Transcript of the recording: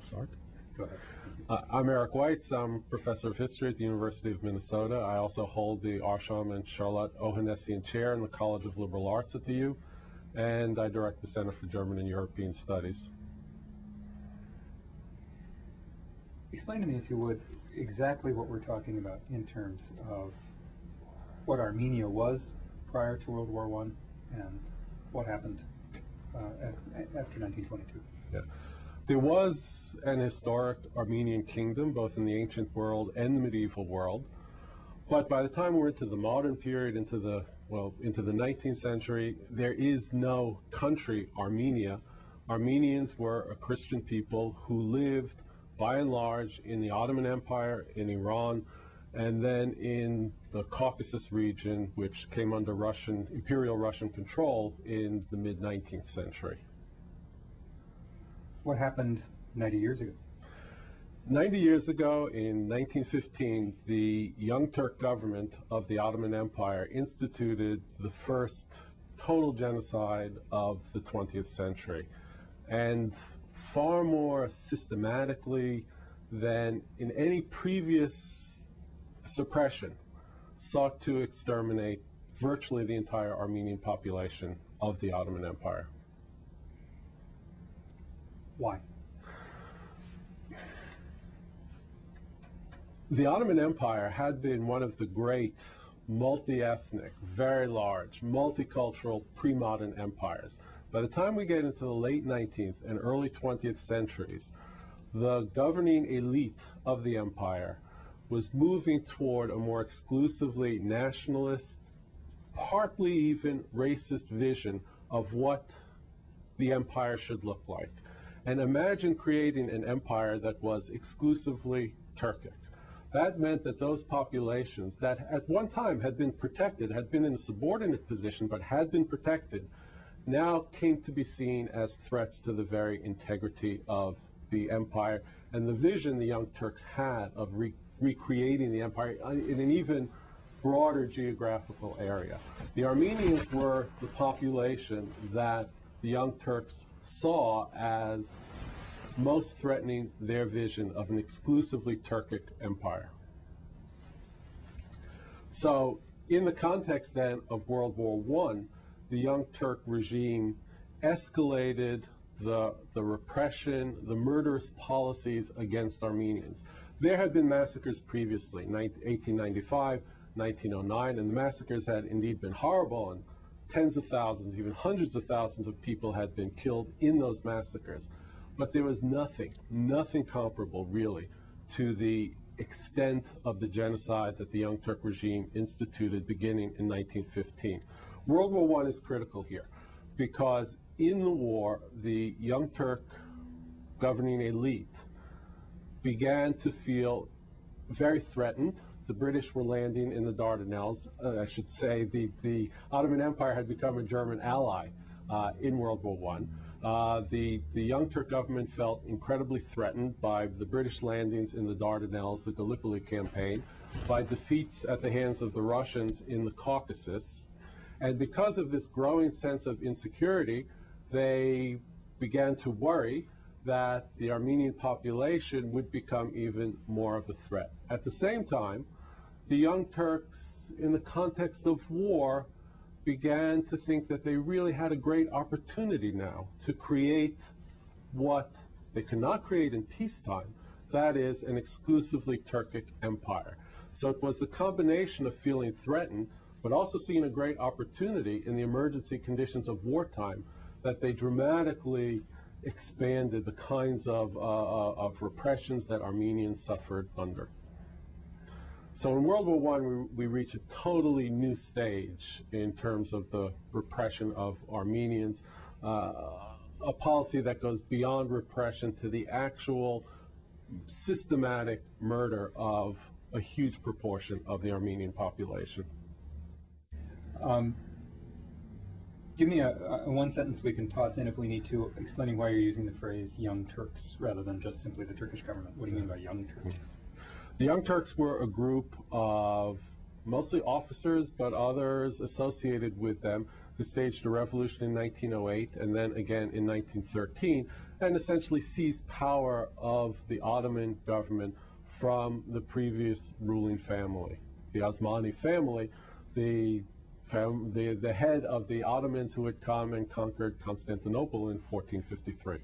Start? Go ahead. I'm Eric Weitz. I'm professor of history at the University of Minnesota. I also hold the Arsham and Charlotte Ohanessian Chair in the College of Liberal Arts at the U, and I direct the Center for German and European Studies. Explain to me, if you would, exactly what we're talking about in terms of what Armenia was prior to World War I and what happened after 1922. Yeah. There was an historic Armenian kingdom, both in the ancient world and the medieval world. But by the time we're into the modern period, into the 19th century, there is no country, Armenia. Armenians were a Christian people who lived, by and large, in the Ottoman Empire, in Iran, and then in the Caucasus region, which came under Imperial Russian control in the mid-19th century. What happened 90 years ago? 90 years ago, in 1915, the Young Turk government of the Ottoman Empire instituted the first total genocide of the 20th century. And far more systematically than in any previous suppression, sought to exterminate virtually the entire Armenian population of the Ottoman Empire. Why? The Ottoman Empire had been one of the great multi-ethnic, very large, multicultural pre-modern empires. By the time we get into the late 19th and early 20th centuries, the governing elite of the empire was moving toward a more exclusively nationalist, partly even racist vision of what the empire should look like. And imagine creating an empire that was exclusively Turkic. That meant that those populations that at one time had been protected, had been in a subordinate position, but had been protected, now came to be seen as threats to the very integrity of the empire and the vision the Young Turks had of recreating the empire in an even broader geographical area. The Armenians were the population that the Young Turks saw as most threatening their vision of an exclusively Turkic empire. So in the context then of World War I, the Young Turk regime escalated the repression, the murderous policies against Armenians. There had been massacres previously, 1895, 1909, and the massacres had indeed been horrible, and tens of thousands, even hundreds of thousands of people had been killed in those massacres. But there was nothing comparable, really, to the extent of the genocide that the Young Turk regime instituted beginning in 1915. World War I is critical here, because in the war, the Young Turk governing elite began to feel very threatened. The British were landing in the Dardanelles. I should say the Ottoman Empire had become a German ally in World War I. The Young Turk government felt incredibly threatened by the British landings in the Dardanelles, the Gallipoli campaign, by defeats at the hands of the Russians in the Caucasus. And because of this growing sense of insecurity, they began to worry that the Armenian population would become even more of a threat. At the same time, the Young Turks, in the context of war, began to think that they really had a great opportunity now to create what they could not create in peacetime, that is, an exclusively Turkic empire. So it was the combination of feeling threatened, but also seeing a great opportunity in the emergency conditions of wartime, that they dramatically expanded the kinds of repressions that Armenians suffered under. So in World War I, we reach a totally new stage in terms of the repression of Armenians, a policy that goes beyond repression to the actual systematic murder of a huge proportion of the Armenian population. Give me a one sentence we can toss in if we need to, explaining why you're using the phrase Young Turks rather than just simply the Turkish government. What do you mean by Young Turks? The Young Turks were a group of mostly officers, but others associated with them, who staged a revolution in 1908 and then again in 1913, and essentially seized power of the Ottoman government from the previous ruling family, the Osmani family, the head of the Ottomans who had come and conquered Constantinople in 1453.